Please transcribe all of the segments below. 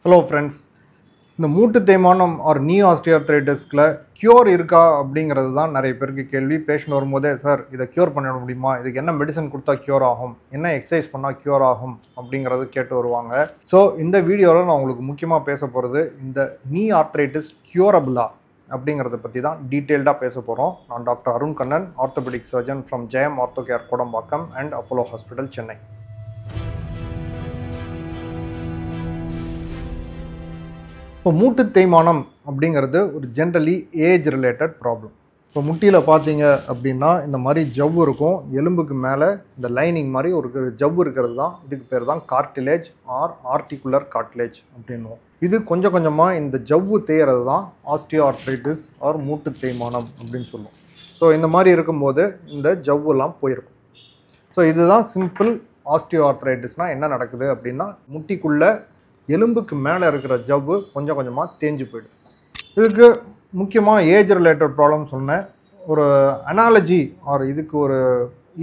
Hello friends. இந்த மூட்டு தேய்மானம் ஆர் knee osteoarthritis-ல கியூர் இருக்கா அப்படிங்கிறது தான் நிறைய பேருக்கு கேள்வி. பேஷண்ட் வரும்போதே சார் இதை கியூர் பண்ண முடியுமா, இதுக்கு என்ன மெடிசன் கொடுத்தா கியூர் ஆகும், என்ன எக்ஸசைஸ் பண்ணால் கியூர் ஆகும் அப்படிங்கிறது கேட்டு வருவாங்க. ஸோ இந்த வீடியோவில் நான் உங்களுக்கு முக்கியமாக பேச போகிறது இந்த knee arthritis கியூரபிளா அப்படிங்கிறத பற்றி தான் டீட்டெயில்டாக பேச போகிறோம். நான் doctor Arun Kannan, orthopaedic surgeon from Jayam ortho care Kodambakkam and Apollo hospital Chennai. இப்போ மூட்டு தேய்மானம் அப்படிங்கிறது ஒரு ஜென்ரலி ஏஜ் ரிலேட்டட் ப்ராப்ளம். இப்போ முட்டியில் பார்த்தீங்க அப்படின்னா இந்த மாதிரி ஜவ்வு இருக்கும், எலும்புக்கு மேலே இந்த லைனிங் மாதிரி ஒரு ஜவ்வு இருக்கிறது தான், இதுக்கு பேர் தான் கார்டிலேஜ் ஆர் ஆர்டிகுலர் கார்டிலேஜ் அப்படின்னுவோம். இது கொஞ்சம் கொஞ்சமாக இந்த ஜவ்வு தேய்கிறது தான் ஆஸ்டியோஆர்த்ரைட்டிஸ் ஆர் மூட்டு தேய்மானம் அப்படின்னு சொல்லுவோம். ஸோ இந்த மாதிரி இருக்கும்போது இந்த ஜவ்வுலாம் போயிருக்கும். ஸோ இதுதான் சிம்பிள் ஆஸ்டியோஆர்த்ரைட்டிஸ்னால் என்ன நடக்குது அப்படின்னா, முட்டிக்குள்ளே எலும்புக்கு மேலே இருக்கிற ஜவ்வு கொஞ்சம் கொஞ்சமாக தேஞ்சு போயிடும். இதுக்கு முக்கியமாக ஏஜ் ரிலேட்டட் ப்ராப்ளம் சொன்னேன். ஒரு அனாலஜி ஆர் இதுக்கு ஒரு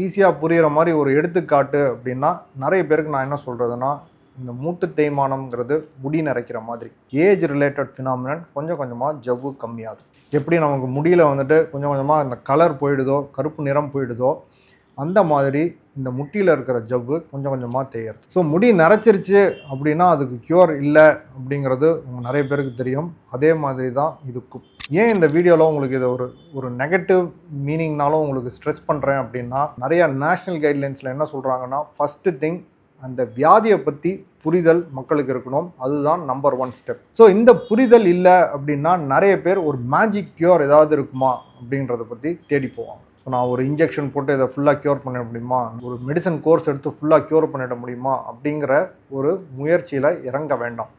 ஈஸியாக புரிகிற மாதிரி ஒரு எடுத்துக்காட்டு அப்படின்னா, நிறைய பேருக்கு நான் என்ன சொல்கிறதுனா, இந்த மூட்டு தேய்மானம்ங்கிறது முடி நரைக்கிற மாதிரி ஏஜ் ரிலேட்டட் ஃபினாமினன். கொஞ்சம் கொஞ்சமாக ஜவ்வு கம்மியாகுது. எப்படி நமக்கு முடியில் வந்துட்டு கொஞ்சம் கொஞ்சமாக இந்த கலர் போயிடுதோ, கருப்பு நிறம் போயிடுதோ, அந்த மாதிரி இந்த முட்டியில் இருக்கிற ஜவ்வு கொஞ்சம் கொஞ்சமாக தேய்கிறது. ஸோ முடி நரைச்சிருச்சு அப்படின்னா அதுக்கு க்யூர் இல்லை அப்படிங்கிறது நிறைய பேருக்கு தெரியும். அதே மாதிரி தான் இதுக்கும். ஏன் இந்த வீடியோவில் உங்களுக்கு இதை ஒரு நெகட்டிவ் மீனிங்னாலும் உங்களுக்கு ஸ்ட்ரெஸ் பண்ணுறேன் அப்படின்னா, நிறைய நேஷ்னல் கைட்லைன்ஸில் என்ன சொல்கிறாங்கன்னா, ஃபஸ்ட்டு திங் அந்த வியாதியை பற்றி புரிதல் மக்களுக்கு இருக்கணும். அதுதான் நம்பர் 1 ஸ்டெப். ஸோ இந்த புரிதல் இல்லை அப்படின்னா நிறைய பேர் ஒரு மேஜிக் க்யூர் ஏதாவது இருக்குமா அப்படின்றத பற்றி தேடி போவாங்க. ஸோ நான் ஒரு இன்ஜெக்ஷன் போட்டு இதை ஃபுல்லாக க்யூர் பண்ண முடியுமா, ஒரு மெடிசன் கோர்ஸ் எடுத்து ஃபுல்லாக க்யூர் பண்ணிட முடியுமா அப்படிங்கிற ஒரு முயற்சியில் இறங்க வேண்டாம்.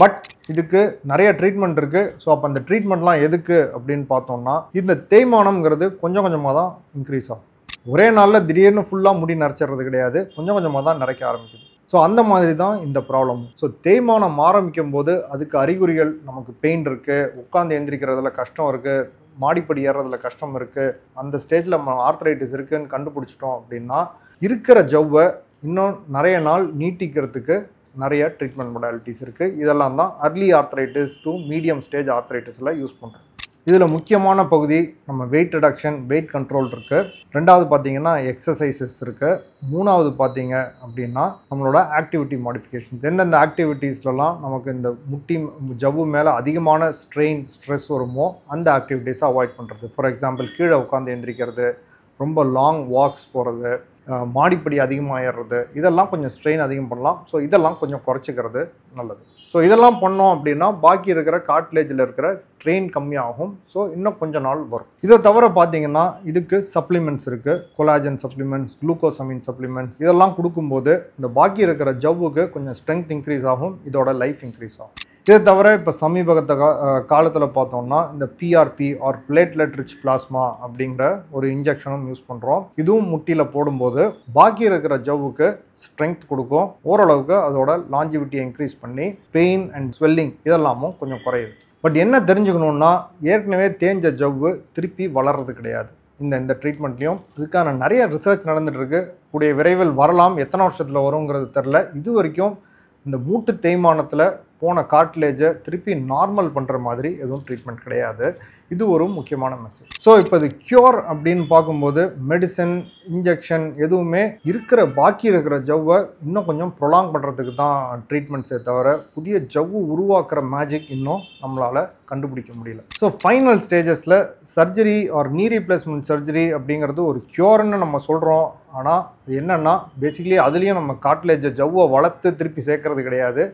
பட் இதுக்கு நிறைய ட்ரீட்மெண்ட் இருக்குது. ஸோ அப்போ அந்த ட்ரீட்மெண்ட்லாம் எதுக்கு அப்படின்னு பார்த்தோம்னா, இந்த தேய்மானம்ங்கிறது கொஞ்சம் கொஞ்சமாக தான் இன்க்ரீஸ் ஆகும். ஒரே நாளில் திடீர்னு ஃபுல்லாக முடி நரைச்சிடுறது கிடையாது, கொஞ்சம் கொஞ்சமாக தான் நரைக்க ஆரம்பிக்குது. ஸோ அந்த மாதிரி தான் இந்த ப்ராப்ளம். ஸோ தேய்மானம் ஆரம்பிக்கும் போது அதுக்கு அறிகுறிகள், நமக்கு பெயின் இருக்குது, உட்காந்து எந்திரிக்கிறதுல கஷ்டம் இருக்குது, மாடிப்படி ஏறுறதுல கஷ்டம் இருக்குது, அந்த ஸ்டேஜில் நம்ம ஆர்த்ரைட்டிஸ் இருக்குதுன்னு கண்டுபிடிச்சிட்டோம் அப்படின்னா, இருக்கிற ஜவ்வை இன்னும் நிறைய நாள் நீட்டிக்கிறதுக்கு நிறைய ட்ரீட்மெண்ட் மொடாலிட்டிஸ் இருக்குது. இதெல்லாம் தான் early arthritis to medium stage ஆர்த்ரைட்டிஸில் யூஸ் பண்ணுறோம். இதில் முக்கியமான பகுதி நம்ம வெயிட் ரிடக்ஷன், வெயிட் கண்ட்ரோல் இருக்குது. ரெண்டாவது பார்த்தீங்கன்னா எக்ஸசைசஸ் இருக்குது. மூணாவது பார்த்தீங்க அப்படின்னா நம்மளோட ஆக்டிவிட்டி மாடிஃபிகேஷன்ஸ். எந்தெந்த ஆக்டிவிட்டீஸ்லாம் நமக்கு இந்த முட்டி ஜவ்வு மேலே அதிகமான ஸ்ட்ரெஸ் வருமோ அந்த ஆக்டிவிட்டீஸை அவாய்ட் பண்ணுறது. ஃபார் எக்ஸாம்பிள் கீழே உட்காந்து எந்திரிக்கிறது, ரொம்ப லாங் வாக்ஸ் போகிறது, மாடிப்படி அதிகமாக ஏறுறது, இதெல்லாம் கொஞ்சம் ஸ்ட்ரெயின் அதிகம் பண்ணலாம். ஸோ இதெல்லாம் கொஞ்சம் குறைச்சிக்கிறது நல்லது. ஸோ இதெல்லாம் பண்ணோம் அப்படின்னா பாக்கி இருக்கிற கார்ட்லேஜில் இருக்கிற ஸ்ட்ரெயின் கம்மியாகும். ஸோ இன்னும் கொஞ்சம் நாள் வரும். இதை தவிர பார்த்தீங்கன்னா இதுக்கு சப்ளிமெண்ட்ஸ் இருக்குது. கொலாஜன் சப்ளிமெண்ட்ஸ், குளுக்கோசமின் சப்ளிமெண்ட்ஸ், இதெல்லாம் கொடுக்கும்போது இந்த பாக்கி இருக்கிற ஜவ்வுக்கு கொஞ்சம் ஸ்ட்ரென்த் இன்க்ரீஸ் ஆகும், இதோட லைஃப் இன்க்ரீஸ் ஆகும். இதை தவிர இப்போ சமீபத்த காலத்தில் பார்த்தோம்னா இந்த PRP or platelet rich plasma அப்படிங்கிற ஒரு இன்ஜெக்ஷனும் யூஸ் பண்ணுறோம். இதுவும் முட்டியில் போடும்போது பாக்கி இருக்கிற ஜவ்வுக்கு ஸ்ட்ரென்த் கொடுக்கும். ஓரளவுக்கு அதோட லாஞ்சிவிட்டியை இன்க்ரீஸ் பண்ணி பெயின் அண்ட் ஸ்வெல்லிங் இதெல்லாமும் கொஞ்சம் குறையுது. பட் என்ன தெரிஞ்சுக்கணுன்னா, ஏற்கனவே தேஞ்ச ஜவ்வு திருப்பி வளர்றது கிடையாது இந்த ட்ரீட்மெண்ட்லையும். இதுக்கான நிறைய ரிசர்ச் நடந்துட்டு இருக்கு. கூடிய விரைவில் வரலாம். எத்தனை வருஷத்தில் வருங்கிறது தெரில. இது வரைக்கும் இந்த மூட்டு தேய்மானத்தில் போன கார்ட்லேஜை திருப்பி நார்மல் பண்ணுற மாதிரி எதுவும் ட்ரீட்மெண்ட் கிடையாது. இது ஒரு முக்கியமான மெசேஜ். ஸோ இப்போ இது க்யூர் அப்படின்னு பார்க்கும்போது மெடிசன், இன்ஜெக்ஷன் எதுவுமே பாக்கி இருக்கிற ஜவ்வை இன்னும் கொஞ்சம் ப்ரொலாங் பண்ணுறதுக்கு தான் ட்ரீட்மெண்ட்ஸே தவிர புதிய ஜவ்வு உருவாக்குற மேஜிக் இன்னும் நம்மளால் கண்டுபிடிக்க முடியல. ஸோ ஃபைனல் ஸ்டேஜஸில் surgery or knee replacement surgery அப்படிங்கிறது ஒரு க்யூர்னு நம்ம சொல்கிறோம். ஆனால் அது என்னென்னா பேசிக்கலி அதுலேயும் நம்ம கார்ட்லேஜை ஜவ்வை வளர்த்து திருப்பி சேர்க்கறது கிடையாது.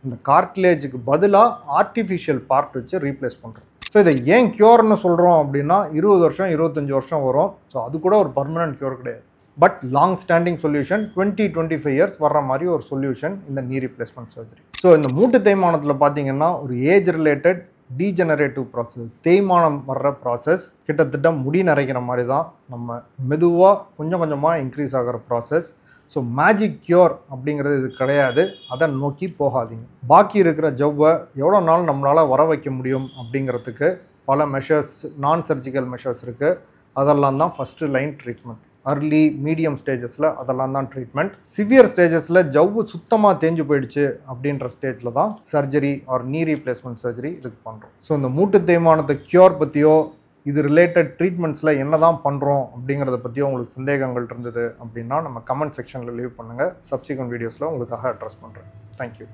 இந்த கார்ட்லேஜுக்கு பதிலாக ஆர்டிஃபிஷியல் பார்ட் வச்சு ரீப்ளேஸ் பண்ணுறோம். ஸோ இதை ஏன் க்யூர்னு சொல்கிறோம் அப்படின்னா 20 வருஷம் 25 வருஷம் வரும். ஸோ அது கூட ஒரு பர்மனன்ட் க்யூர் கிடையாது. But long standing solution 20-25 years வர்ற மாதிரி ஒரு சொல்யூஷன் இந்த நீ ரீப்ளேஸ்மெண்ட் சர்ஜரி. ஸோ இந்த மூட்டு தேய்மானத்தில் பார்த்தீங்கன்னா ஒரு ஏஜ் ரிலேட்டட் டீஜெனரேட்டிவ் ப்ராசஸ், தேய்மானம் வர்ற ப்ராசஸ் கிட்டத்தட்ட முடி நரைக்கிற மாதிரி தான். நம்ம மெதுவாக கொஞ்சம் கொஞ்சமாக இன்க்ரீஸ் ஆகிற ப்ராசஸ். ஸோ மேஜிக் க்யூர் அப்படிங்கிறது இது கிடையாது. அதை நோக்கி போகாதீங்க. பாக்கி இருக்கிற ஜவ்வை எவ்வளோ நாள் நம்மளால் வர வைக்க முடியும் அப்படிங்கிறதுக்கு பல மெஷர்ஸ், நான் சர்ஜிக்கல் மெஷர்ஸ் இருக்குது. அதெல்லாம் தான் ஃபஸ்ட்டு லைன் ட்ரீட்மெண்ட். அர்லி மீடியம் ஸ்டேஜஸில் அதெல்லாம் தான் ட்ரீட்மெண்ட். சிவியர் ஸ்டேஜஸில் ஜவ்வு சுத்தமாக தேஞ்சு போயிடுச்சு அப்படின்ற ஸ்டேஜில் தான் surgery or knee replacement surgery இதுக்கு பண்ணுறோம். ஸோ இந்த மூட்டு தேய்மானத்தை க்யூர் பற்றியோ இது ரிலேட்டட் ட்ரீட்மெண்ட்ஸில் என்ன தான் பண்ணுறோம் அப்படிங்கிறத பற்றியோ உங்களுக்கு சந்தேகங்கள் இருந்தது அப்படின்னா நம்ம கமெண்ட் செக்ஷனில் லீவ் பண்ணுங்கள். சப்சிக்வெண்ட் வீடியோஸில் உங்களுக்காக அட்ரஸ் பண்ணுறேன். தேங்க்யூ.